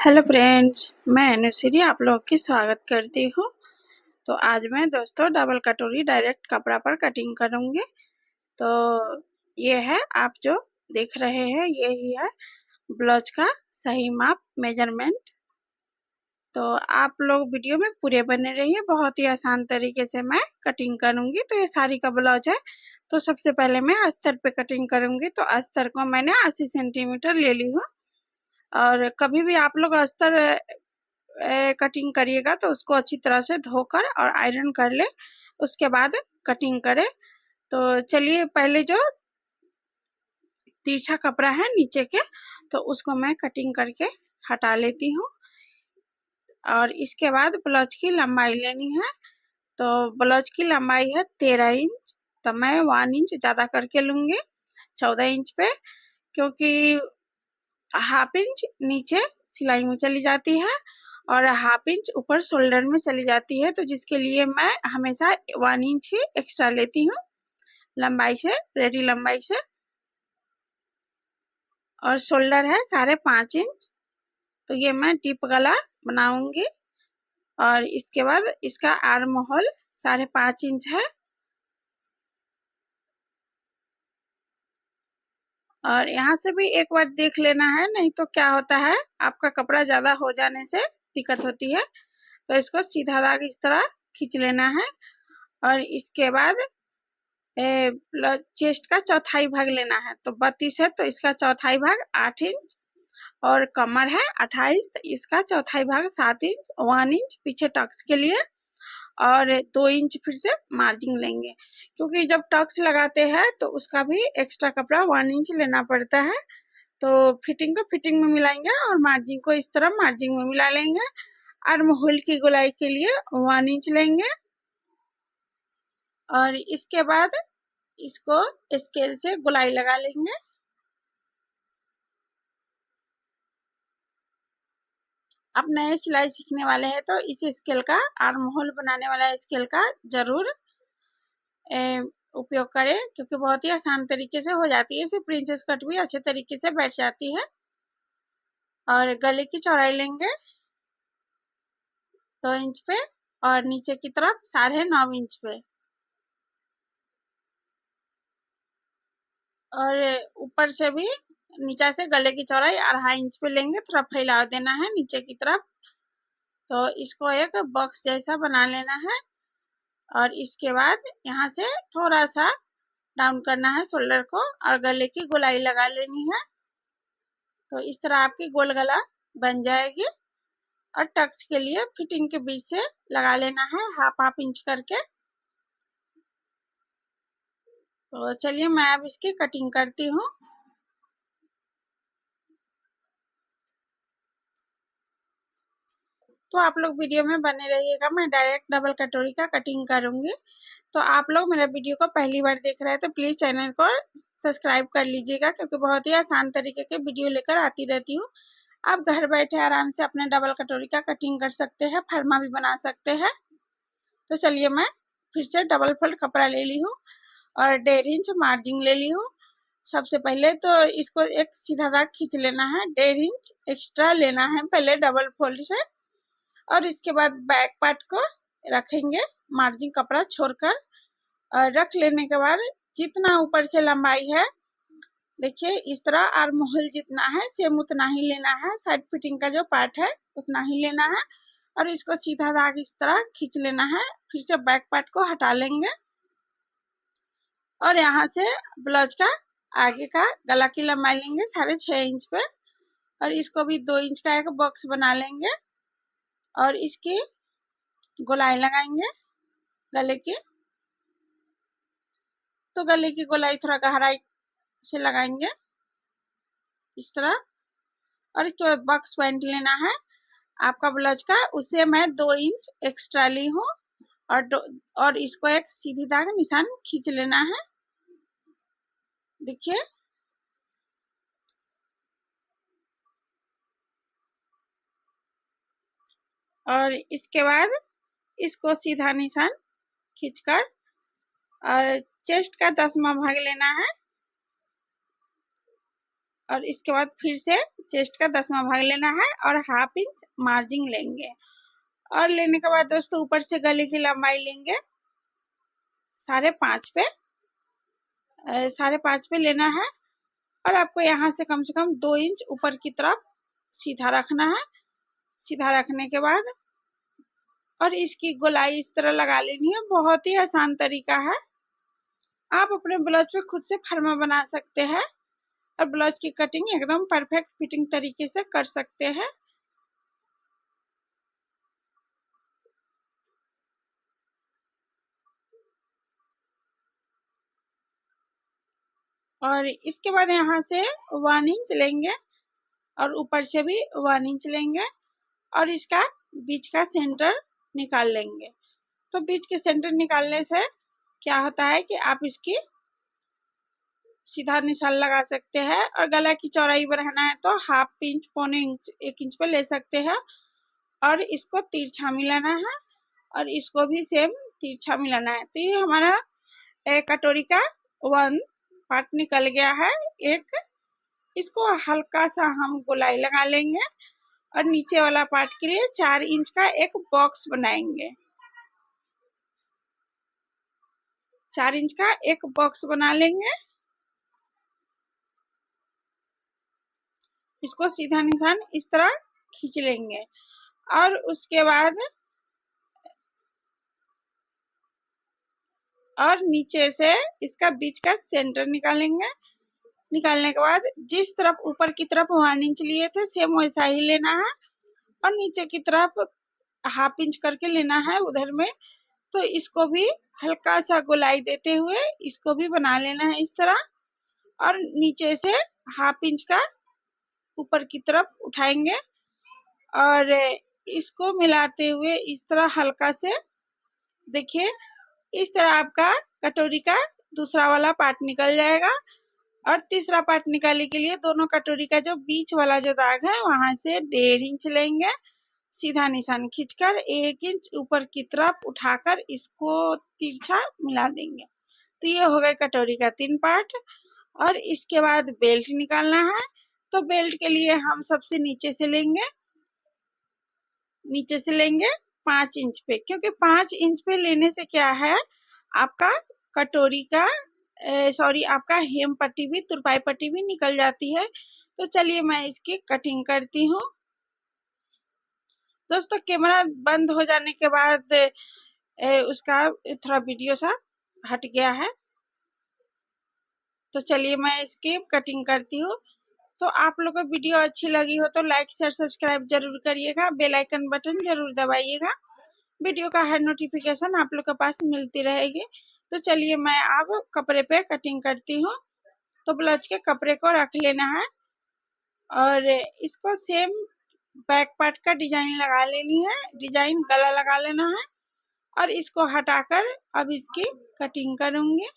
Hello friends, मैं अनुश्री आप लोग की स्वागत करती हूँ। तो आज मैं दोस्तों डबल कटोरी डायरेक्ट कपड़ा पर कटिंग करूँगी। तो ये है, आप जो देख रहे हैं यही है ब्लाउज का सही माप मेजरमेंट। तो आप लोग वीडियो में पूरे बने रहिए, बहुत ही आसान तरीके से मैं कटिंग करूँगी। तो ये साड़ी का ब्लाउज है। तो सबसे पहले मैं अस्तर पे कटिंग करूँगी। तो अस्तर को मैंने 80 सेंटीमीटर ले ली हूँ। और कभी भी आप लोग अस्तर कटिंग करिएगा तो उसको अच्छी तरह से धोकर और आयरन कर ले, उसके बाद कटिंग करें। तो चलिए, पहले जो तिरछा कपड़ा है नीचे के, तो उसको मैं कटिंग करके हटा लेती हूँ। और इसके बाद ब्लाउज की लंबाई लेनी है। तो ब्लाउज की लंबाई है 13 इंच। तो मैं 1 इंच ज़्यादा करके लूँगी 14 इंच पे, क्योंकि हाफ इंच नीचे सिलाई में चली जाती है और हाफ इंच ऊपर शोल्डर में चली जाती है। तो जिसके लिए मैं हमेशा 1 इंच ही एक्स्ट्रा लेती हूँ लंबाई से, रेडी लंबाई से। और शोल्डर है 5.5 इंच। तो ये मैं टिप गला बनाऊंगी। और इसके बाद इसका आर्म होल 5.5 इंच है। और यहाँ से भी एक बार देख लेना है, नहीं तो क्या होता है आपका कपड़ा ज्यादा हो जाने से दिक्कत होती है। तो इसको सीधा दाग इस तरह खींच लेना है। और इसके बाद चेस्ट का चौथाई भाग लेना है। तो 32 है तो इसका चौथाई भाग 8 इंच। और कमर है 28, तो इसका चौथाई भाग 7 इंच। 1 इंच पीछे टक्स के लिए और 2 इंच फिर से मार्जिन लेंगे, क्योंकि जब टक्स लगाते हैं तो उसका भी एक्स्ट्रा कपड़ा 1 इंच लेना पड़ता है। तो फिटिंग को फिटिंग में मिलाएंगे और मार्जिन को इस तरह मार्जिन में मिला लेंगे। आर्म होल की गोलाई के लिए 1 इंच लेंगे। और इसके बाद इसको स्केल से गोलाई लगा लेंगे। आप नए सिलाई सीखने वाले हैं तो इस स्केल का, आर्म होल बनाने वाला स्केल का जरूर उपयोग करें, क्योंकि बहुत ही आसान तरीके से हो जाती है। इसे प्रिंसेस कट भी अच्छे तरीके से बैठ जाती है। और गले की चौड़ाई लेंगे 2 इंच पे और नीचे की तरफ 9.5 इंच पे। और ऊपर से भी नीचे से गले की चौड़ाई 2.5 इंच पे लेंगे, थोड़ा फैला देना है नीचे की तरफ। तो इसको एक बॉक्स जैसा बना लेना है। और इसके बाद यहाँ से थोड़ा सा डाउन करना है शोल्डर को और गले की गोलाई लगा लेनी है। तो इस तरह आपकी गोल गला बन जाएगी। और टक्स के लिए फिटिंग के बीच से लगा लेना है हाफ इंच करके। तो चलिए, मैं अब इसकी कटिंग करती हूँ। तो आप लोग वीडियो में बने रहिएगा, मैं डायरेक्ट डबल कटोरी का कटिंग करूंगी। तो आप लोग मेरा वीडियो को पहली बार देख रहे हैं तो प्लीज चैनल को सब्सक्राइब कर लीजिएगा, क्योंकि बहुत ही आसान तरीके के वीडियो लेकर आती रहती हूँ। आप घर बैठे आराम से अपने डबल कटोरी का कटिंग कर सकते हैं, फरमा भी बना सकते हैं। तो चलिए, मैं फिर से डबल फोल्ड कपड़ा ले ली हूँ और 1.5 इंच मार्जिन ले ली हूँ। सबसे पहले तो इसको एक सीधा दाग खींच लेना है, 1.5 इंच एक्स्ट्रा लेना है पहले डबल फोल्ड से। और इसके बाद बैक पार्ट को रखेंगे मार्जिन कपड़ा छोड़कर। और रख लेने के बाद जितना ऊपर से लंबाई है, देखिए इस तरह आर्म होल जितना है सेम उतना ही लेना है। साइड फिटिंग का जो पार्ट है उतना ही लेना है। और इसको सीधा दाग इस तरह खींच लेना है। फिर से बैक पार्ट को हटा लेंगे और यहाँ से ब्लाउज का आगे का गला की लंबाई लेंगे 6.5 इंच पे। और इसको भी 2 इंच का एक बॉक्स बना लेंगे और इसकी गोलाई लगाएंगे गले की। तो गले की गोलाई थोड़ा गहराई से लगाएंगे इस तरह। और इसके बाद बॉक्स पॉइंट लेना है आपका ब्लाउज का, उसे मैं 2 इंच एक्स्ट्रा ली हूँ। और इसको एक सीधी दाग निशान खींच लेना है, देखिए। और इसके बाद इसको सीधा निशान खींचकर और चेस्ट का 10वां भाग लेना है। और इसके बाद फिर से चेस्ट का 10वां भाग लेना है और 1/2 इंच मार्जिन लेंगे। और लेने के बाद दोस्तों ऊपर से गले की लंबाई लेंगे 5.5 पे, 5.5 पे लेना है। और आपको यहाँ से कम 2 इंच ऊपर की तरफ सीधा रखना है। सीधा रखने के बाद और इसकी गोलाई इस तरह लगा लेनी है। बहुत ही आसान तरीका है। आप अपने ब्लाउज पे खुद से फर्मा बना सकते हैं और ब्लाउज की कटिंग एकदम परफेक्ट फिटिंग तरीके से कर सकते हैं। और इसके बाद यहाँ से 1 इंच लेंगे और ऊपर से भी 1 इंच लेंगे और इसका बीच का सेंटर निकाल लेंगे। तो बीच के सेंटर निकालने से क्या होता है कि आप इसकी सीधा निशान लगा सकते हैं। और गला की चौड़ाई बढ़ाना है तो 1/2 इंच, 1.25 इंच, 1 इंच पे ले सकते हैं। और इसको तिरछा मिलाना है और इसको भी सेम तिरछा मिलाना है। तो ये हमारा कटोरी का 1 पार्ट निकल गया है। एक इसको हल्का सा हम गोलाई लगा लेंगे और नीचे वाला पार्ट के लिए 4 इंच का एक बॉक्स बनाएंगे। 4 इंच का एक बॉक्स बना लेंगे। इसको सीधा निशान इस तरह खींच लेंगे और उसके बाद और नीचे से इसका बीच का सेंटर निकालेंगे। निकालने के बाद जिस तरफ ऊपर की तरफ 1 इंच लिए थे सेम वैसा ही लेना है और नीचे की तरफ 1/2 इंच करके लेना है उधर में। तो इसको भी हल्का सा गोलाई देते हुए इसको भी बना लेना है इस तरह। और नीचे से 1/2 इंच का ऊपर की तरफ उठाएंगे और इसको मिलाते हुए इस तरह हल्का से देखिए इस तरह आपका कटोरी का दूसरा वाला पार्ट निकल जाएगा। और तीसरा पार्ट निकालने के लिए दोनों कटोरी का जो बीच वाला जो दाग है वहां से 1.5 इंच लेंगे। सीधा निशान खींचकर 1 इंच ऊपर की तरफ उठाकर इसको तिरछा मिला देंगे। तो ये हो गए कटोरी का 3 पार्ट। और इसके बाद बेल्ट निकालना है। तो बेल्ट के लिए हम सबसे नीचे से लेंगे 5 इंच पे, क्योंकि 5 इंच पे लेने से क्या है आपका कटोरी का आपका हेम पट्टी भी, तुरपाई पट्टी भी निकल जाती है। तो चलिए मैं इसकी कटिंग करती हूँ। दोस्तों कैमरा बंद हो जाने के बाद उसका थोड़ा वीडियो सा हट गया है। तो चलिए मैं इसकी कटिंग करती हूँ। तो आप लोगों को वीडियो अच्छी लगी हो तो लाइक शेयर सब्सक्राइब जरूर करिएगा, बेल आइकन बटन जरूर दबाइएगा। वीडियो का हर नोटिफिकेशन आप लोग के पास मिलती रहेगी। तो चलिए मैं अब कपड़े पे कटिंग करती हूँ। तो ब्लाउज के कपड़े को रख लेना है और इसको सेम बैक पार्ट का डिजाइन लगा लेनी है। डिजाइन गला लगा लेना है और इसको हटाकर अब इसकी कटिंग करूंगी।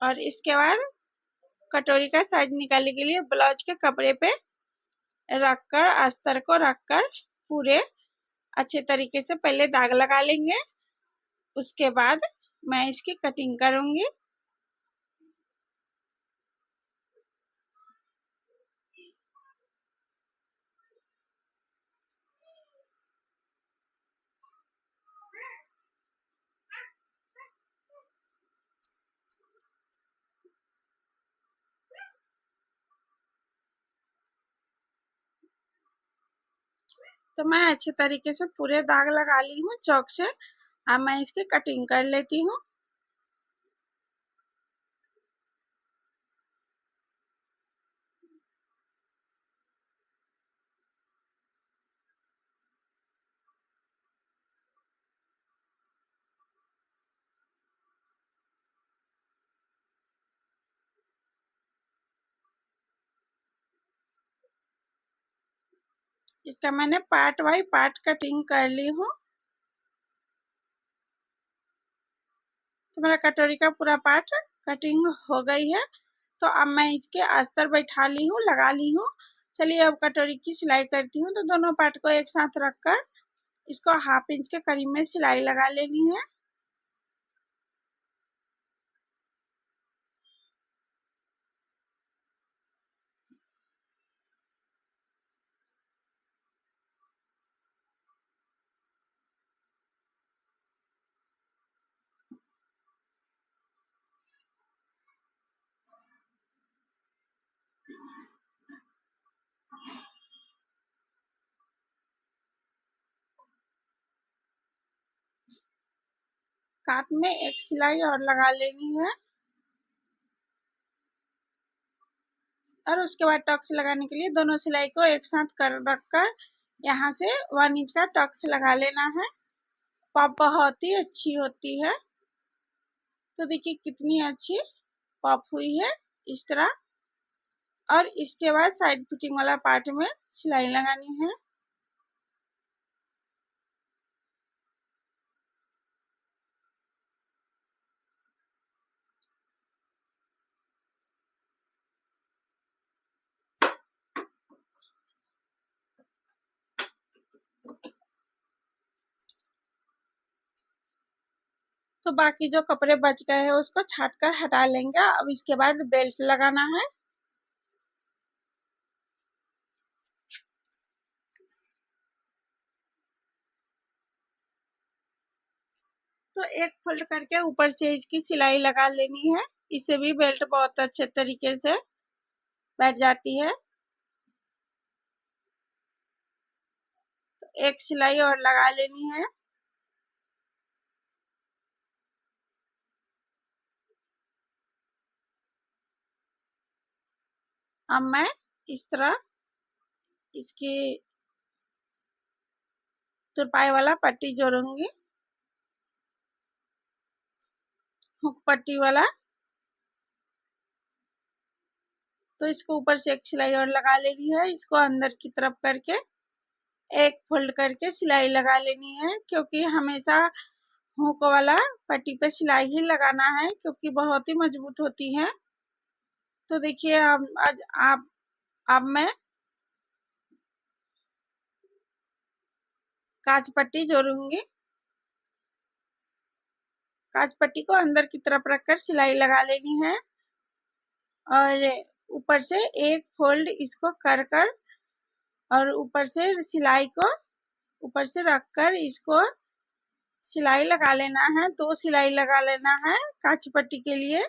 और इसके बाद कटोरी का साइज निकालने के लिए ब्लाउज के कपड़े पे रखकर अस्तर को रखकर पूरे अच्छे तरीके से पहले दाग लगा लेंगे। उसके बाद मैं इसकी कटिंग करूंगी। तो मैं अच्छे तरीके से पूरे दाग लगा ली हूँ चौक से। अब मैं इसकी कटिंग कर लेती हूँ। इसका मैंने पार्ट बाई पार्ट कटिंग कर ली हूँ। तो मेरा कटोरी का पूरा पार्ट कटिंग हो गई है। तो अब मैं इसके अस्तर बैठा ली हूँ, लगा ली हूँ। चलिए अब कटोरी की सिलाई करती हूँ। तो दोनों पार्ट को एक साथ रखकर इसको 1/2 इंच के करीब में सिलाई लगा लेनी है। कात में एक सिलाई और लगा लेनी है और उसके बाद टक्स लगाने के लिए दोनों सिलाई को एक साथ कर रखकर यहाँ से 1 इंच का टक्स लगा लेना है। पॉप बहुत ही अच्छी होती है। तो देखिए कितनी अच्छी पॉप हुई है इस तरह। और इसके बाद साइड फिटिंग वाला पार्ट में सिलाई लगानी है। तो बाकी जो कपड़े बच गए हैं उसको छाट कर हटा लेंगे। अब इसके बाद बेल्ट लगाना है। तो एक फोल्ड करके ऊपर से इसकी सिलाई लगा लेनी है। इससे भी बेल्ट बहुत अच्छे तरीके से बैठ जाती है। तो एक सिलाई और लगा लेनी है। अब मैं इस तरह इसकी तुरपाई वाला पट्टी जोड़ूंगी, हुक पट्टी वाला। तो इसको ऊपर से एक सिलाई और लगा लेनी है। इसको अंदर की तरफ करके एक फोल्ड करके सिलाई लगा लेनी है, क्योंकि हमेशा हुक वाला पट्टी पे सिलाई ही लगाना है क्योंकि बहुत ही मजबूत होती है। तो देखिए अब मैं काज पट्टी जोड़ूंगी। काज पट्टी को अंदर की तरफ रखकर सिलाई लगा लेनी है और ऊपर से एक फोल्ड इसको कर कर और ऊपर से सिलाई को ऊपर से रखकर इसको सिलाई लगा लेना है। 2 सिलाई लगा लेना है काज पट्टी के लिए।